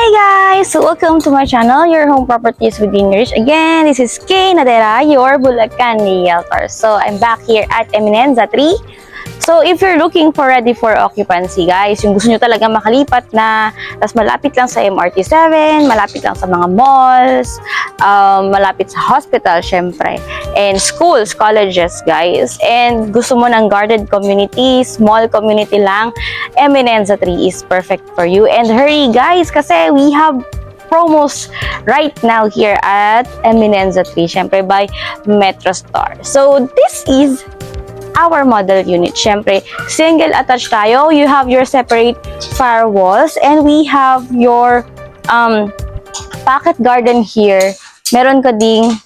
Hi guys! So welcome to my channel, Your Home Properties Within Your Reach. Again, this is Kay Nadera, your Bulacan Realtor. So I'm back here at Eminenza 3. So if you're looking for ready for occupancy guys, yung gusto nyo talaga makalipat na, tas malapit lang sa MRT 7, malapit lang sa mga malls, malapit sa hospital syempre, and schools, colleges guys, and gusto mo ng guarded community, small community lang, Eminenza 3 is perfect for you. And hurry guys, kasi we have promos right now here at Eminenza 3, syempre by Metro Star. So this is our model unit. Syempre, single attached tayo. You have your separate firewalls and we have your pocket garden here. Meron ka ding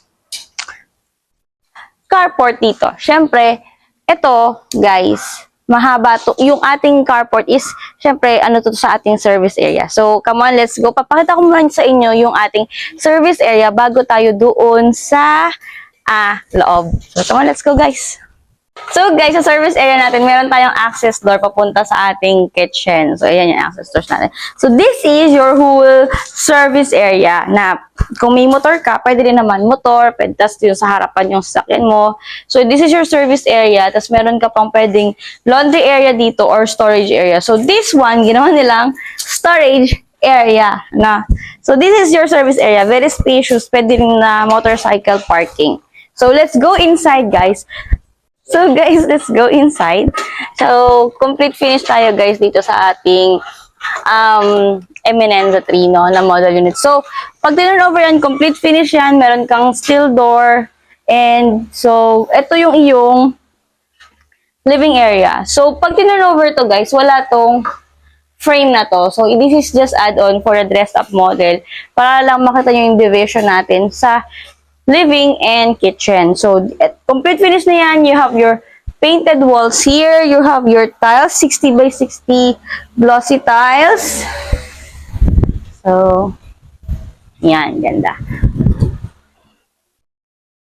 carport dito. Syempre, ito, guys, mahaba to. Yung ating carport is, syempre, ano to sa ating service area. So, come on, let's go. Papakita ko muna sa inyo yung ating service area bago tayo doon sa loob. So, come on, let's go, guys. So guys, sa service area natin, meron tayong access door papunta sa ating kitchen. So ayan yung access doors natin. So this is your whole service area na kung may motor ka, pwede rin naman motor, pwede tas yung sa harapan yung sasakyan mo. So this is your service area, tas meron ka pang pwedeng laundry area dito or storage area. So this one, ginawa nilang storage area na. So this is your service area, very spacious, pwede rin na motorcycle parking. So let's go inside guys. So guys, let's go inside. So complete finish tayo guys dito sa ating Eminenza 3 no, na model unit. So pag tinurn over yan, complete finish yan, meron kang steel door, and so ito yung iyong living area. So pag tinurn over to guys, wala tong frame na to. So this is just add-on for a dressed up model para lang makita nyo yung division natin sa living and kitchen. So, complete finish na yan. You have your painted walls here. You have your tiles, 60 by 60 glossy tiles. So, yan, ganda.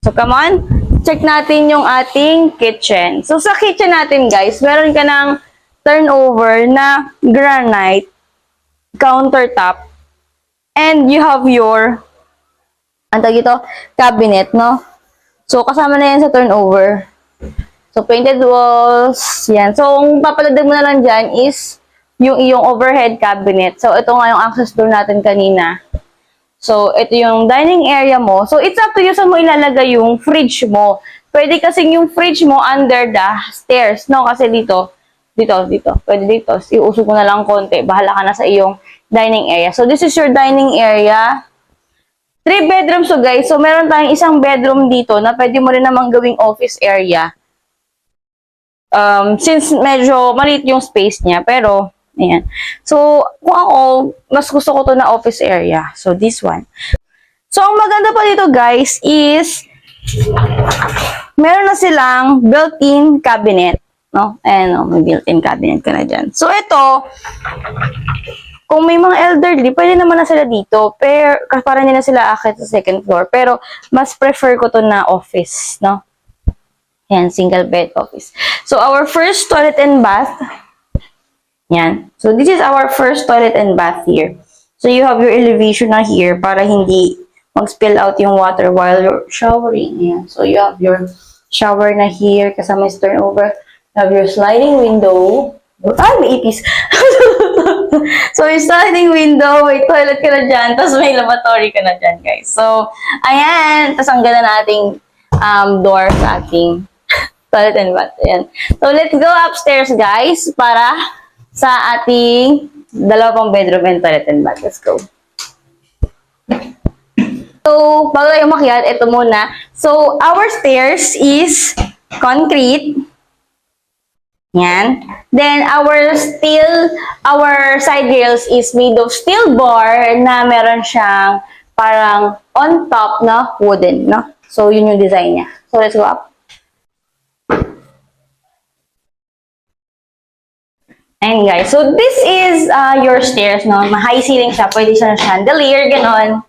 So, come on. Check natin yung ating kitchen. So, sa kitchen natin, guys, meron ka ng turnover na granite countertop. And you have your cabinet, no? So, kasama na yan sa turnover. So, painted walls, yan. So, ang papalagdag mo na lang dyan is yung iyong overhead cabinet. So, ito nga yung access door natin kanina. So, ito yung dining area mo. So, it's up to you saan mo ilalagay yung fridge mo. Pwede kasing yung fridge mo under the stairs, no? Kasi dito. Pwede dito. Iusog ko na lang konti. Bahala ka na sa iyong dining area. So, this is your dining area. 3 bedrooms so guys. So, meron tayong isang bedroom dito na pwede mo rin namang gawing office area. Since medyo maliit yung space niya. Pero, ayan. So, kung ako, mas gusto ko to na office area. So, this one. So, ang maganda pa dito guys is meron na silang built-in cabinet. No? Ayan o, may built-in cabinet ka na dyan. So, ito, kung may mga elderly, pwede naman na sila dito. Pero, para nila sila akit sa second floor. Pero, mas prefer ko to na office, no? Yan, single bed office. So, our first toilet and bath. Yan. So, this is our first toilet and bath here. So, you have your elevation na here para hindi mag-spill out yung water while you're showering. Yan. So, you have your shower na here kasama yung turnover. You have your sliding window. May ipis. So, may sliding window, may toilet ka na dyan, tapos may lavatory ka na dyan, guys. So, ayan. Tapos ang ganda nating door sa ating toilet and bath. Ayan. So, let's go upstairs, guys, para sa ating dalawang bedroom and toilet and bath. Let's go. So, bago tayo umakyat, ito muna. So, our stairs is concrete. Yan. Then, our side rails is made of steel bar na meron siyang parang on top na wooden, no? So, yun yung design niya. So, let's go up. And guys, so this is your stairs, no? High ceiling siya. Pwede siya ng chandelier, ganon.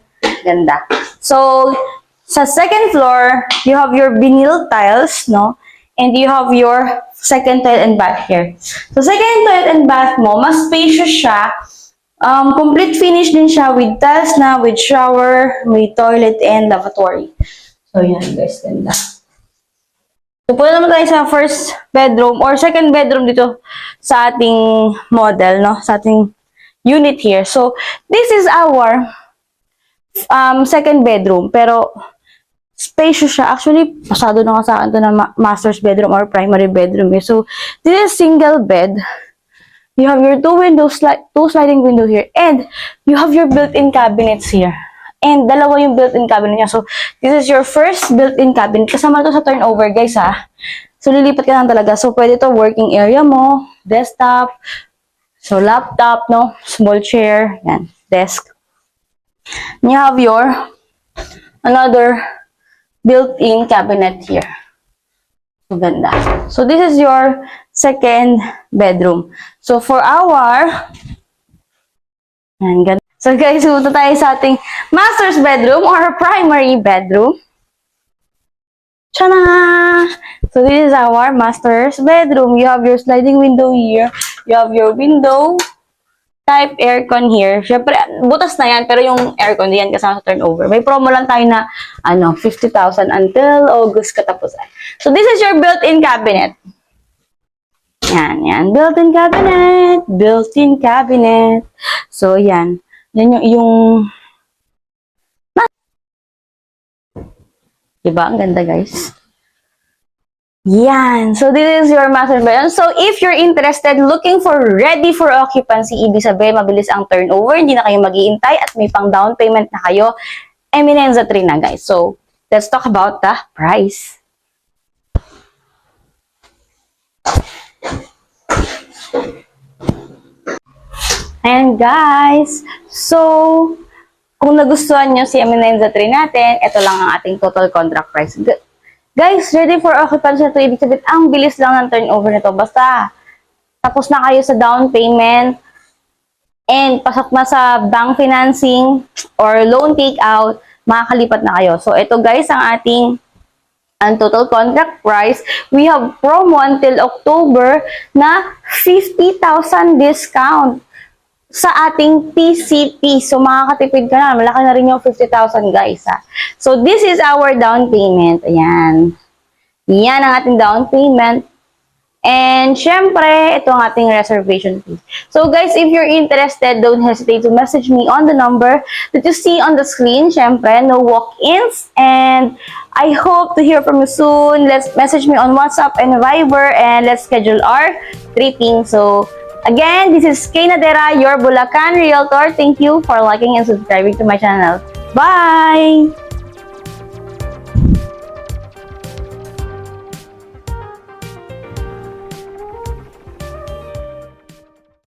Ganda. So, sa second floor, you have your vinyl tiles, no? And you have your second toilet and bath here. So, second toilet and bath mo, mas spacious siya Complete finish din siya with tiles na, with shower, with toilet and lavatory. So, yan guys, ganda. So, punta naman tayo sa first bedroom or second bedroom dito sa ating model, no? Sa ating unit here. So, this is our second bedroom. Pero, spacious siya. Actually, pasado na nga sa akin to na master's bedroom or primary bedroom. So, this is single bed. You have your two sliding window here. And, you have your built-in cabinets here. And, dalawa yung built-in cabinet niya. So, this is your first built-in cabinet. Kasama to sa turnover, guys, ha. So, lilipat ka lang talaga. So, pwede to working area mo, desktop, so laptop, no, small chair, yan, desk. And you have your another built-in cabinet here. So, ganda. So, this is your second bedroom. So, for our, yan, ganda. So, guys, punta tayo sa ating master's bedroom or primary bedroom. Tana! So, this is our master's bedroom. You have your sliding window here. You have your window type aircon here. Siyempre, butas na yan, pero yung aircon, yan kasama sa turnover. May promo lang tayo na, 50,000 until August katapusan. So, this is your built-in cabinet. Yan. Built-in cabinet. Built-in cabinet. So, yan. Yan yung diba? Ang ganda, guys. Yan. So, this is your master bedroom. So, if you're interested, looking for ready for occupancy, ibig sabihin, mabilis ang turnover, hindi na kayo mag-iintay at may pang down payment na kayo, Eminenza 3 na, guys. So, let's talk about the price. And guys, so, kung nagustuhan nyo si Eminenza 3 natin, ito lang ang ating total contract price. Guys, ready for occupancy na ito. Ibig sabihin, ang bilis lang ng turnover nito. Basta, tapos na kayo sa down payment, and pasok na sa bank financing, or loan take-out, makakalipat na kayo. So, ito guys, ang ating total contract price. We have promo until October na 50,000 discount sa ating PCP. So, makakatipid ka na. Malaki na rin yung 50,000, guys, ha. So, this is our down payment. Ayan. Yan ang ating down payment. And, syempre, ito ang ating reservation fee. So, guys, if you're interested, don't hesitate to message me on the number that you see on the screen. Syempre, no walk-ins. And, I hope to hear from you soon. Let's message me on WhatsApp and Viber. And, let's schedule our tripping. So, again, this is Kay Nadera, your Bulacan Realtor. Thank you for liking and subscribing to my channel. Bye!